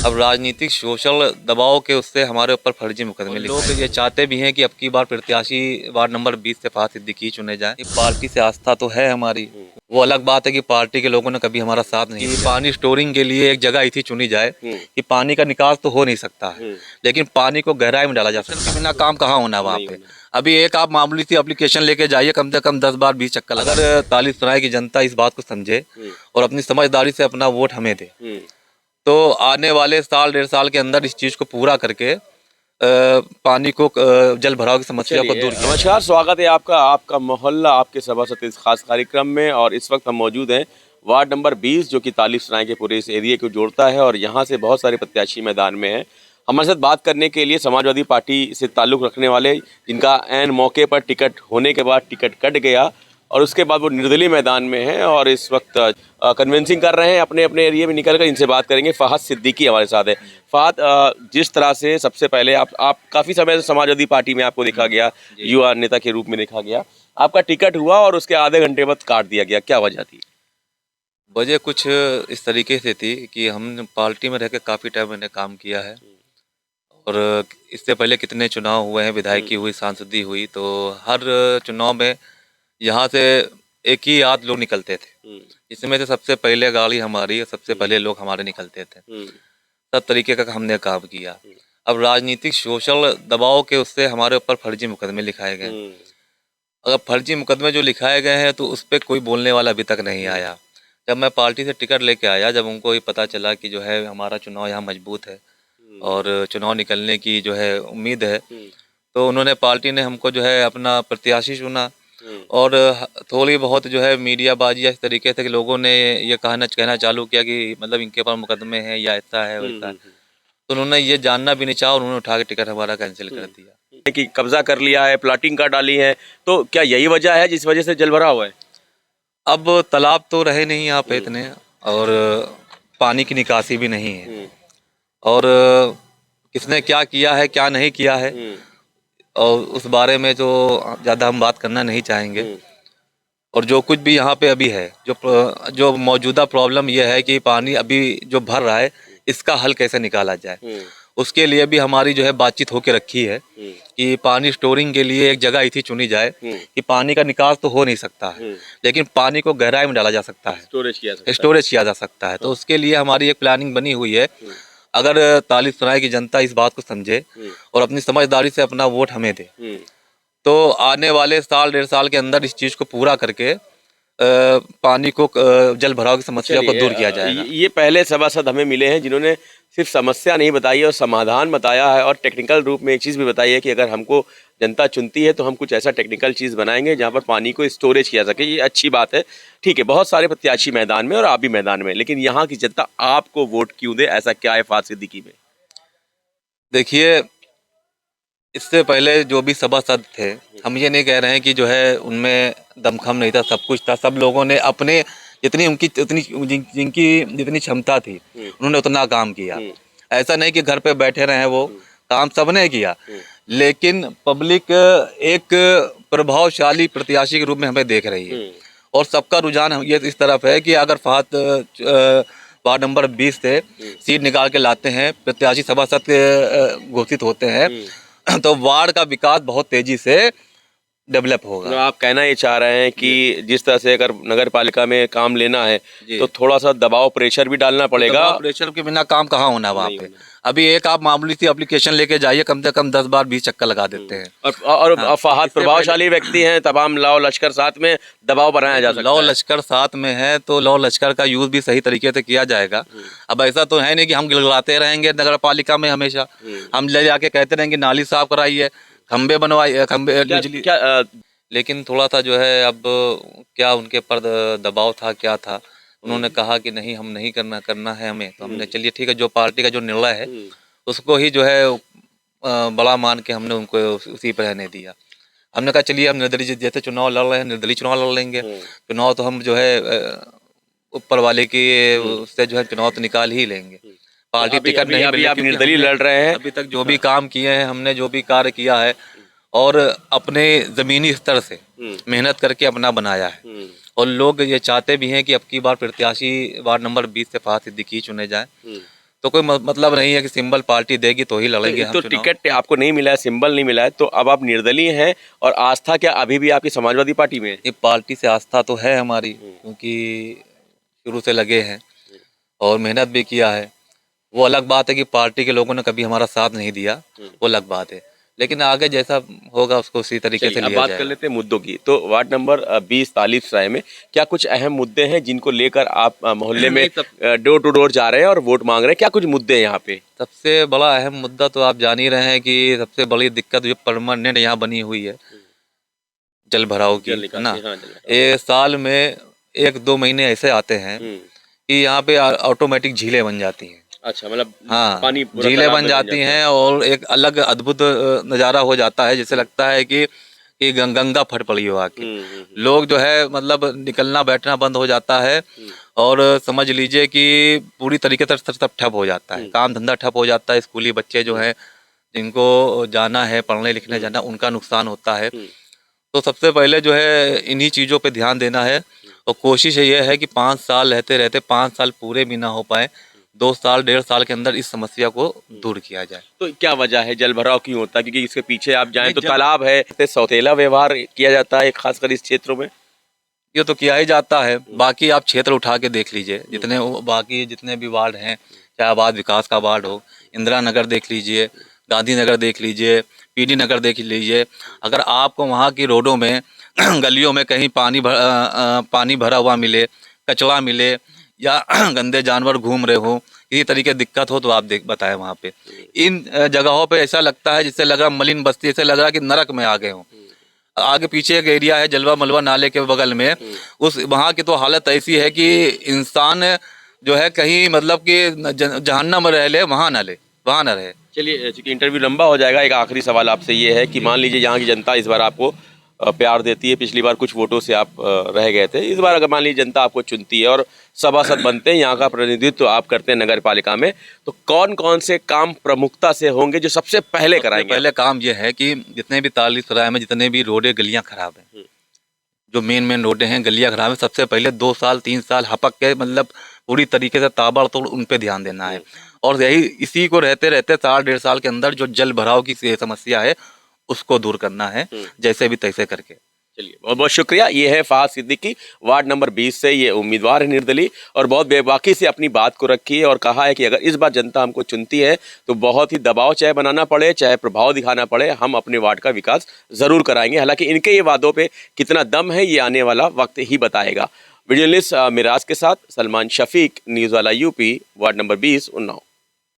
अब राजनीतिक सोशल दबाव के उससे हमारे ऊपर फर्जी मुकदमे लिखे लोग ये चाहते भी हैं कि अब की बार प्रत्याशी वार्ड नंबर 20 से फहद सिद्दीकी चुने जाएं। पार्टी से आस्था तो है हमारी, वो अलग बात है कि पार्टी के लोगों ने कभी हमारा साथ नहीं दिया। पानी स्टोरिंग के लिए एक जगह ऐसी चुनी जाए कि पानी का निकास तो हो नहीं सकता है, लेकिन पानी को गहराई में डाला जा सकता है। बिना काम कहाँ होना वहाँ पे। अभी एक आप मामूली सी एप्लीकेशन लेके जाइए, कम से कम 10 बार 20 चक्कर लगा। अगर तालीस सराय की जनता इस बात को समझे और अपनी समझदारी से अपना वोट हमें दे, तो आने वाले साल 1.5 साल के अंदर इस चीज़ को पूरा करके पानी को जल भराव की समस्या को दूर किया। नमस्कार, स्वागत है आपका मोहल्ला आपके सभासद इस खास कार्यक्रम में। और इस वक्त हम मौजूद हैं वार्ड नंबर 20 जो कि तालीस सराय के पूरे इस एरिया को जोड़ता है और यहाँ से बहुत सारे प्रत्याशी मैदान में हैं। हमारे साथ बात करने के लिए समाजवादी पार्टी से ताल्लुक़ रखने वाले, जिनका ऐन मौके पर टिकट होने के बाद टिकट कट गया और उसके बाद वो निर्दलीय मैदान में हैं और इस वक्त कन्विंसिंग कर रहे हैं, अपने अपने एरिया में निकल कर। इनसे बात करेंगे। फहद सिद्दीकी हमारे साथ है। फहद, जिस तरह से सबसे पहले आप काफ़ी समय से समाजवादी पार्टी में आपको देखा गया, युवा नेता के रूप में देखा गया, आपका टिकट हुआ और उसके आधे घंटे बाद काट दिया गया, क्या वजह थी? वजह कुछ इस तरीके से थी कि हम पार्टी में रह के काफ़ी टाइम मैंने काम किया है और इससे पहले कितने चुनाव हुए हैं, विधायकी हुई, सांसदी हुई, तो हर चुनाव में यहाँ से एक ही आध लोग निकलते थे। इसमें से सबसे पहले गाड़ी हमारी, सबसे पहले लोग हमारे निकलते थे। सब तरीके का हमने काम किया। अब राजनीतिक सोशल दबाव के उससे हमारे ऊपर फर्जी मुकदमे लिखाए गए। अगर फर्जी मुकदमे जो लिखाए गए हैं तो उस पर कोई बोलने वाला अभी तक नहीं आया। जब मैं पार्टी से टिकट लेके आया, जब उनको ये पता चला कि जो है हमारा चुनाव यहाँ मजबूत है और चुनाव निकलने की जो है उम्मीद है, तो उन्होंने, पार्टी ने हमको जो है अपना प्रत्याशी चुना। और थोड़ी बहुत जो है मीडियाबाजी इस तरीके से कि लोगों ने ये कहना चालू किया कि मतलब इनके पास मुकदमे हैं या ऐसा है वैसा है, तो उन्होंने ये जानना भी नहीं चाहा, उन्होंने उठा के टिकट हमारा कैंसिल कर दिया कि कब्जा कर लिया है, प्लाटिंग कर डाली है, तो क्या यही वजह है जिस वजह से जल भरा हुआ है? अब तालाब तो रहे नहीं यहाँ पे इतने, और पानी की निकासी भी नहीं है, और किसने क्या किया है क्या नहीं किया है और उस बारे में तो ज़्यादा हम बात करना नहीं चाहेंगे। और जो कुछ भी यहाँ पे अभी है, जो मौजूदा प्रॉब्लम ये है कि पानी अभी जो भर रहा है, इसका हल कैसे निकाला जाए, उसके लिए भी हमारी जो है बातचीत होके रखी है कि पानी स्टोरिंग के लिए एक जगह ऐसी चुनी जाए कि पानी का निकास तो हो नहीं सकता है, लेकिन पानी को गहराई में डाला जा सकता है, स्टोरेज किया जा सकता है। तो उसके लिए हमारी एक प्लानिंग बनी हुई है। अगर तालीस सराय की जनता इस बात को समझे और अपनी समझदारी से अपना वोट हमें दे, तो आने वाले साल 1.5 साल के अंदर इस चीज़ को पूरा करके पानी को जल भराव की समस्या को दूर किया जाएगा। ये पहले सभासद हमें मिले हैं जिन्होंने सिर्फ समस्या नहीं बताई और समाधान बताया है, और टेक्निकल रूप में एक चीज़ भी बताई है कि अगर हमको जनता चुनती है तो हम कुछ ऐसा टेक्निकल चीज़ बनाएंगे जहाँ पर पानी को स्टोरेज किया सके। ये अच्छी बात है, ठीक है। बहुत सारे प्रत्याशी मैदान में और आप भी मैदान में, लेकिन यहाँ की जनता आपको वोट क्यों दे, ऐसा क्या है फहद सिद्दीकी में? देखिए, इससे पहले जो भी सभासद थे, हम ये नहीं कह रहे हैं कि जो है उनमें दमखम नहीं था, सब कुछ था। सब लोगों ने अपने जिनकी जितनी क्षमता थी उन्होंने उतना काम किया। ऐसा नहीं कि घर पे बैठे रहे, वो काम सबने किया, लेकिन पब्लिक एक प्रभावशाली प्रत्याशी के रूप में हमें देख रही है और सबका रुझान ये इस तरफ है कि अगर फहद वार्ड नंबर 20 से सीट निकाल के लाते हैं, प्रत्याशी सभासद घोषित होते हैं, तो वार्ड का विकास बहुत तेजी से डेवलप होगा। तो आप कहना ये चाह रहे हैं कि जिस तरह से अगर नगर पालिका में काम लेना है तो थोड़ा सा दबाव, प्रेशर भी डालना पड़ेगा। प्रेशर के बिना काम कहाँ होना वहाँ पे। अभी एक आप मामूली सी एप्लीकेशन लेके जाइए, कम से कम 10 बार 20 चक्कर लगा देते हैं। और फहद प्रभावशाली व्यक्ति हैं, तमाम लौ लश्कर साथ में दबाव बनाया जा सकता है। लौ लश्कर साथ में है तो लौ लश्कर का यूज भी सही तरीके से किया जाएगा। अब ऐसा तो है नहीं कि हम गिड़गिड़ाते रहेंगे नगर पालिका में, हमेशा हम ले जाके कहते रहेंगे नाली साफ कराइए, खंबे बनवाइए, खंबे बिजली क्या। लेकिन थोड़ा सा जो है, अब क्या उनके पर दबाव था, क्या था, उन्होंने कहा कि नहीं हम नहीं करना है हमें, तो हमने चलिए ठीक है, जो पार्टी का जो निर्णय है उसको ही जो है बड़ा मान के हमने उनको उसी पर रहने दिया। हमने कहा चलिए हम निर्दलीय जैसे चुनाव लड़ रहे हैं, निर्दलीय चुनाव लड़ लेंगे। चुनाव तो हम जो है ऊपर वाले की उससे जो है चुनाव तो निकाल ही लेंगे। पार्टी टिकट नहीं मिली, आप निर्दलीय लड़ रहे हैं। अभी तक जो भी काम किए हैं हमने, जो भी कार्य किया है और अपने ज़मीनी स्तर से मेहनत करके अपना बनाया है, और लोग ये चाहते भी हैं कि अब की बार प्रत्याशी वार्ड नंबर 20 से फहद सिद्दीकी चुने जाएं। तो कोई मतलब नहीं है कि सिंबल पार्टी देगी तो ही लड़ेंगे हम तो चुनाव। टिकट आपको नहीं मिला है, सिंबल नहीं मिला है, तो अब आप निर्दलीय हैं और आस्था क्या अभी भी आपकी समाजवादी पार्टी में है? ये पार्टी से आस्था तो है हमारी, क्योंकि शुरू से लगे हैं और मेहनत भी किया है। वो अलग बात है कि पार्टी के लोगों ने कभी हमारा साथ नहीं दिया, वो अलग बात है, लेकिन आगे जैसा होगा उसको उसी तरीके से चलिए अब लिया बात कर जाएगा। लेते हैं मुद्दों की। तो वार्ड नंबर 20 तालिबसराय में क्या कुछ अहम मुद्दे हैं जिनको लेकर आप मोहल्ले में डोर टू डोर जा रहे हैं और वोट मांग रहे हैं? क्या कुछ मुद्दे हैं यहाँ पे? सबसे बड़ा अहम मुद्दा तो आप जान ही रहे हैं कि सबसे बड़ी दिक्कत जो परमानेंट यहाँ बनी हुई है, जल भराव की, जल है ना। निकासी, हाँ, जल निकासी। ये साल में 1-2 महीने ऐसे आते हैं कि यहाँ पे ऑटोमेटिक झीलें बन जाती हैं। अच्छा, मतलब हाँ, पानी पूरा झीलें तालाब बन में जाती जाता है। हैं और एक अलग अद्भुत नज़ारा हो जाता है, जिससे लगता है कि गंगा फट पड़ी हो आके। लोग जो है मतलब निकलना बैठना बंद हो जाता है और समझ लीजिए कि पूरी तरीके से सब ठप हो जाता है, काम धंधा ठप हो जाता है। स्कूली बच्चे जो हैं जिनको जाना है, पढ़ने लिखने जाना, उनका नुकसान होता है। तो सबसे पहले जो है इन्हीं चीज़ों पे ध्यान देना है और कोशिश ये है कि 5 साल रहते रहते 5 साल पूरे भी ना हो पाए, 2 साल 1.5 साल के अंदर इस समस्या को दूर किया जाए। तो क्या वजह है जल भराव क्यों होता है? क्योंकि इसके पीछे आप जाएं नहीं, तो तालाब है, इससे सौतेला व्यवहार किया जाता है खासकर इस क्षेत्रों में। ये तो किया ही जाता है। बाकी आप क्षेत्र उठा के देख लीजिए, बाकी जितने भी वार्ड हैं, चाहे आबाद विकास का वार्ड हो, इंदिरा नगर देख लीजिए, गांधीनगर देख लीजिए, पीडी नगर देख लीजिए। अगर आपको वहाँ की रोडों में गलियों में कहीं पानी भरा हुआ मिले, कचरा मिले या गंदे जानवर घूम रहे हो, किसी तरीके की दिक्कत हो, तो आप बताएं वहाँ पे। इन जगहों पे ऐसा लगता है जिससे लग रहा मलिन बस्ती, ऐसे लग रहा कि नरक में आ गए हों। आगे पीछे एक एरिया है जलवा मलवा नाले के बगल में, उस वहाँ की तो हालत ऐसी है कि इंसान जो है कहीं मतलब कि जहन्नम में रह ले, वहाँ ना रहे। चलिए, चूंकि इंटरव्यू लंबा हो जाएगा, एक आखिरी सवाल आपसे ये है कि मान लीजिए यहाँ की जनता इस बार आपको प्यार देती है, पिछली बार कुछ वोटों से आप रह गए थे, इस बार अगर मान लीजिए जनता आपको चुनती है और सभासद बनते हैं, यहाँ का प्रतिनिधित्व आप करते हैं नगर पालिका में, तो कौन कौन से काम प्रमुखता से होंगे जो सबसे पहले कराएंगे? पहले काम ये है कि जितने भी तालिसराय में जितने भी रोडें गलियाँ खराब हैं, जो मेन रोडें हैं, गलियाँ खराब हैं, सबसे पहले 2 साल 3 साल हपक के मतलब पूरी तरीके से ताबड़तोड़ उन पे ध्यान देना है। और यही इसी को रहते रहते साल 1.5 साल के अंदर जो जल भराव की समस्या है उसको दूर करना है, जैसे भी तैसे करके। चलिए, बहुत बहुत शुक्रिया। ये है फहाद सिद्दीकी, वार्ड नंबर 20 से ये उम्मीदवार है निर्दलीय, और बहुत बेबाकी से अपनी बात को रखी है और कहा है कि अगर इस बार जनता हमको चुनती है तो बहुत ही दबाव चाहे बनाना पड़े, चाहे प्रभाव दिखाना पड़े, हम अपने वार्ड का विकास जरूर कराएंगे। हालांकि इनके ये वादों पे कितना दम है ये आने वाला वक्त ही बताएगा। वीडियो जर्नलिस्ट मिराज के साथ सलमान शफीक, न्यूज़ वाला यूपी, वार्ड नंबर 20, उन्नाव।